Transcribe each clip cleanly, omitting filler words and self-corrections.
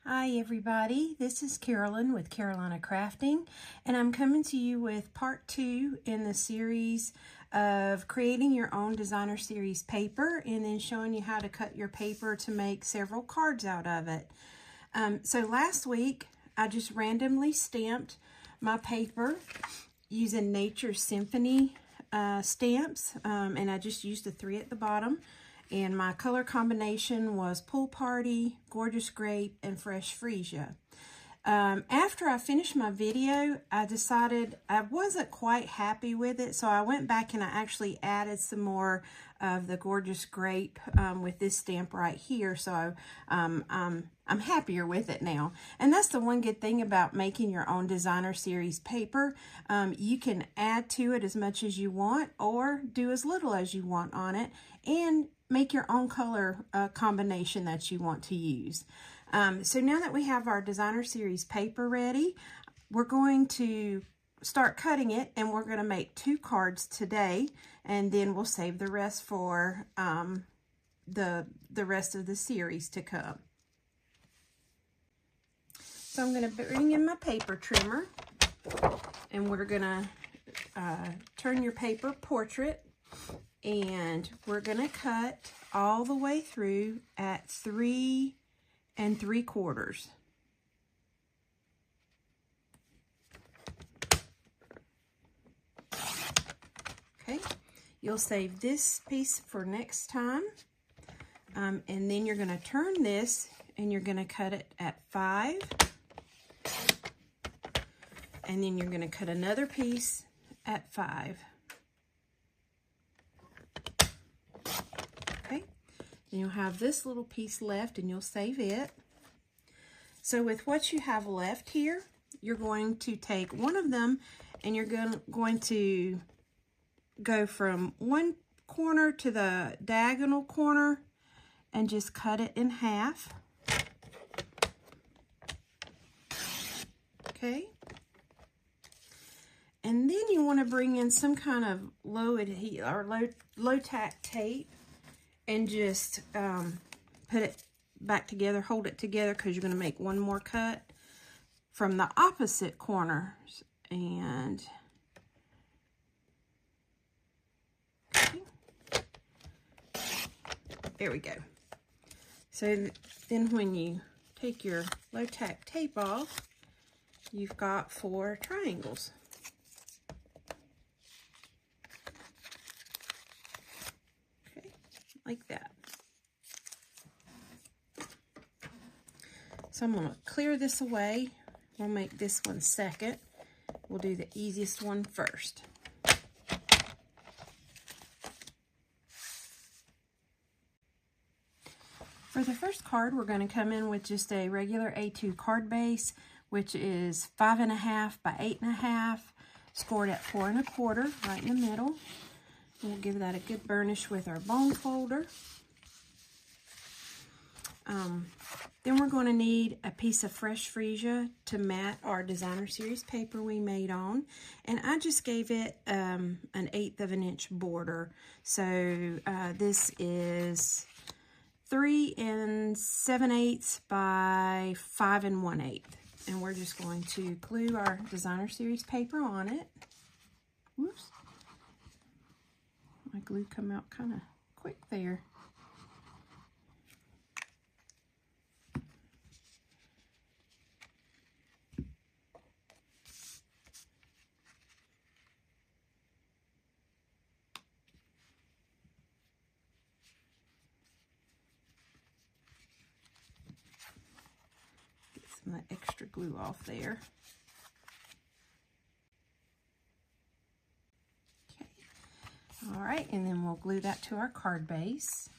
Hi everybody, this is Carolyn with Carolina Crafting, and I'm coming to you with part 2 in the series of creating your own designer series paper and then showing you how to cut your paper to make several cards out of it. So last week I just randomly stamped my paper using Nature Symphony stamps, and I just used the 3 at the bottom. And my color combination was Pool Party, Gorgeous Grape, and Fresh Freesia. After I finished my video, I decided I wasn't quite happy with it, so I went back and I actually added some more of the Gorgeous Grape with this stamp right here, so I'm happier with it now. And that's the one good thing about making your own designer series paper. You can add to it as much as you want or do as little as you want on it, and make your own color combination that you want to use. So now that we have our designer series paper ready, we're going to start cutting it, and we're going to make 2 cards today, and then we'll save the rest for the rest of the series to come. So I'm going to bring in my paper trimmer, and we're going to turn your paper portrait, and we're going to cut all the way through at 3 3/4. Okay, you'll save this piece for next time, and then you're going to turn this and you're going to cut it at 5, and then you're going to cut another piece at 5. Then you'll have this little piece left, and you'll save it. So with what you have left here, you're going to take one of them, and you're going to go from one corner to the diagonal corner and just cut it in half. Okay. And then you want to bring in some kind of low tack tape, and just put it back together, hold it together, because you're going to make one more cut from the opposite corners. And okay. There we go. So then when you take your low tack tape off, you've got 4 triangles. Like that. So I'm going to clear this away. We'll make this one second. We'll do the easiest one first. For the first card, we're going to come in with just a regular A2 card base, which is 5.5 by 8.5, scored at 4 1/4, right in the middle. We'll give that a good burnish with our bone folder. Then we're going to need a piece of Fresh Freesia to mat our designer series paper we made on. And I just gave it an 1/8 of an inch border. So this is 3 7/8 by 5 1/8. And we're just going to glue our designer series paper on it. Whoops. My glue come out kind of quick there. Get some of the extra glue off there. All right, and then we'll glue that to our card base.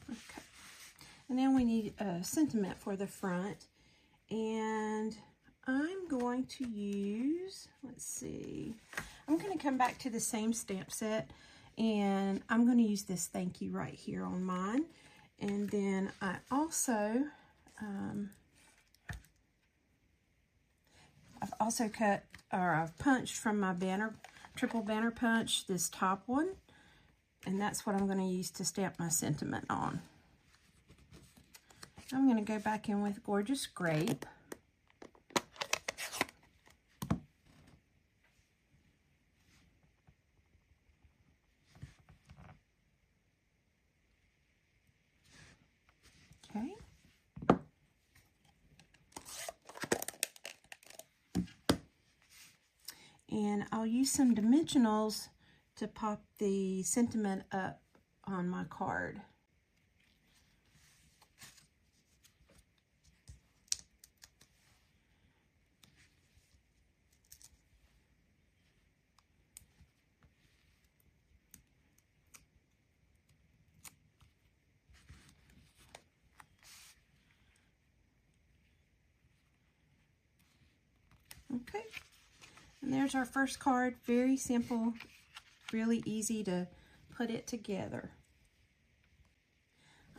Okay, and then we need a sentiment for the front, and I'm going to use, let's see, I'm going to come back to the same stamp set And I'm going to use this thank you right here on mine. And then I also, I've also cut, or I've punched from my banner, triple banner punch, this top one. And that's what I'm going to use to stamp my sentiment on. I'm going to go back in with Gorgeous Grape. Okay. And I'll use some dimensionals to pop the sentiment up on my card. Okay, and there's our first card. Very simple, really easy to put it together.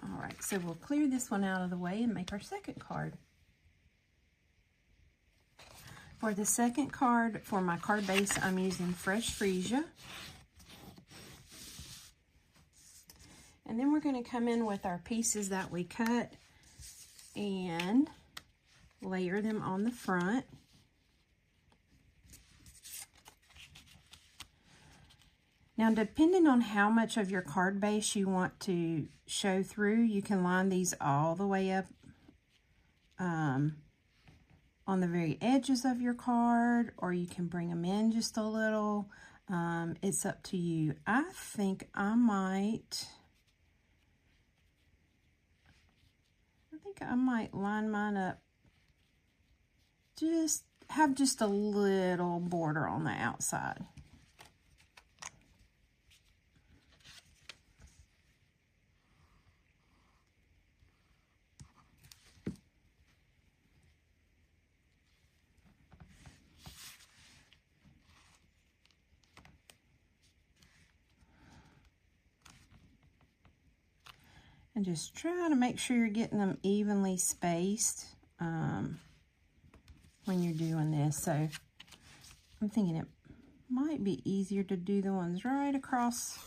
All right, so we'll clear this one out of the way and make our second card. For the second card, for my card base, I'm using Fresh Freesia. And then we're going to come in with our pieces that we cut and layer them on the front. Now, depending on how much of your card base you want to show through, you can line these all the way up on the very edges of your card, or you can bring them in just a little. It's up to you. I think I might line mine up, just have just a little border on the outside. And just try to make sure you're getting them evenly spaced when you're doing this. So I'm thinking it might be easier to do the ones right across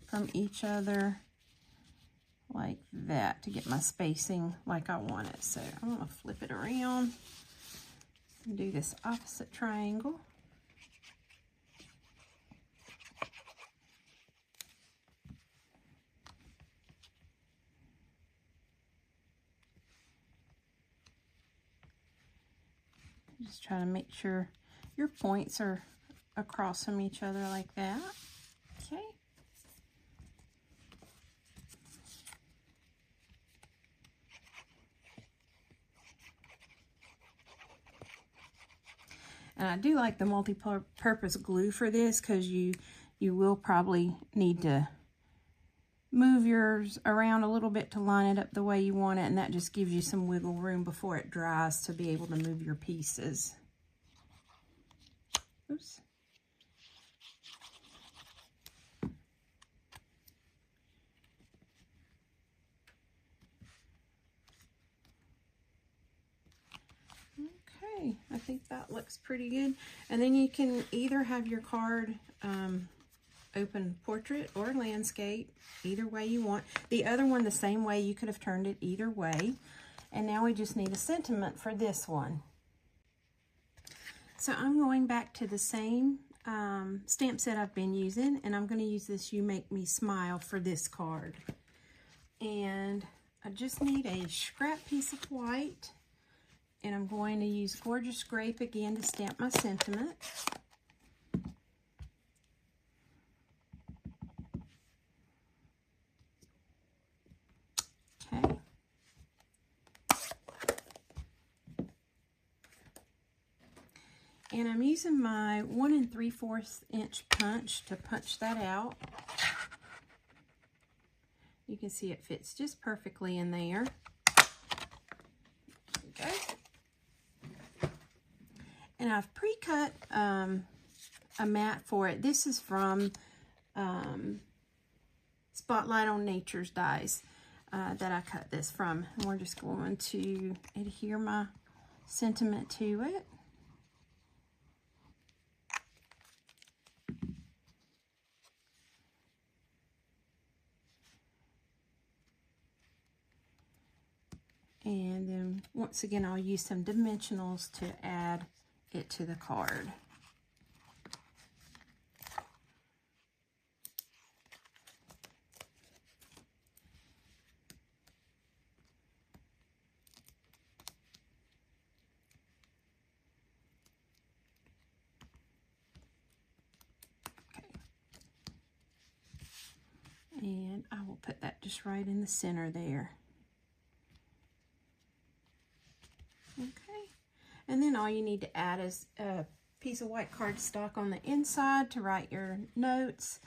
from each other like that to get my spacing like I want it. So I'm going to flip it around and do this opposite triangle. Just try to make sure your points are across from each other like that. Okay. And I do like the multi-purpose glue for this, because you will probably need to move yours around a little bit to line it up the way you want it, and that just gives you some wiggle room before it dries to be able to move your pieces. Oops. Okay, I think that looks pretty good. And then you can either have your card open portrait or landscape, either way you want. The other one, the same way, you could have turned it either way. And now we just need a sentiment for this one. So I'm going back to the same stamp set I've been using, and I'm going to use this You Make Me Smile for this card. And I just need a scrap piece of white, and I'm going to use Gorgeous Grape again to stamp my sentiment. Okay. And I'm using my 1 3/4 inch punch to punch that out. You can see it fits just perfectly in there. Okay. And I've pre-cut a mat for it. This is from Spotlight on Nature's dies that I cut this from. And we're just going to adhere my sentiment to it. And then once again, I'll use some dimensionals to add it to the card. And I will put that just right in the center there. Okay, and then all you need to add is a piece of white cardstock on the inside to write your notes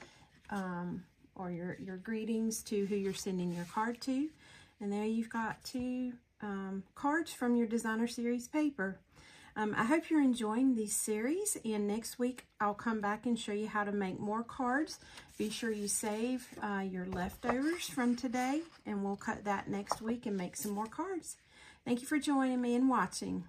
or your greetings to who you're sending your card to. And there you've got 2 cards from your Designer Series paper. I hope you're enjoying these series, and next week I'll come back and show you how to make more cards. Be sure you save your leftovers from today, and we'll cut that next week and make some more cards. Thank you for joining me and watching.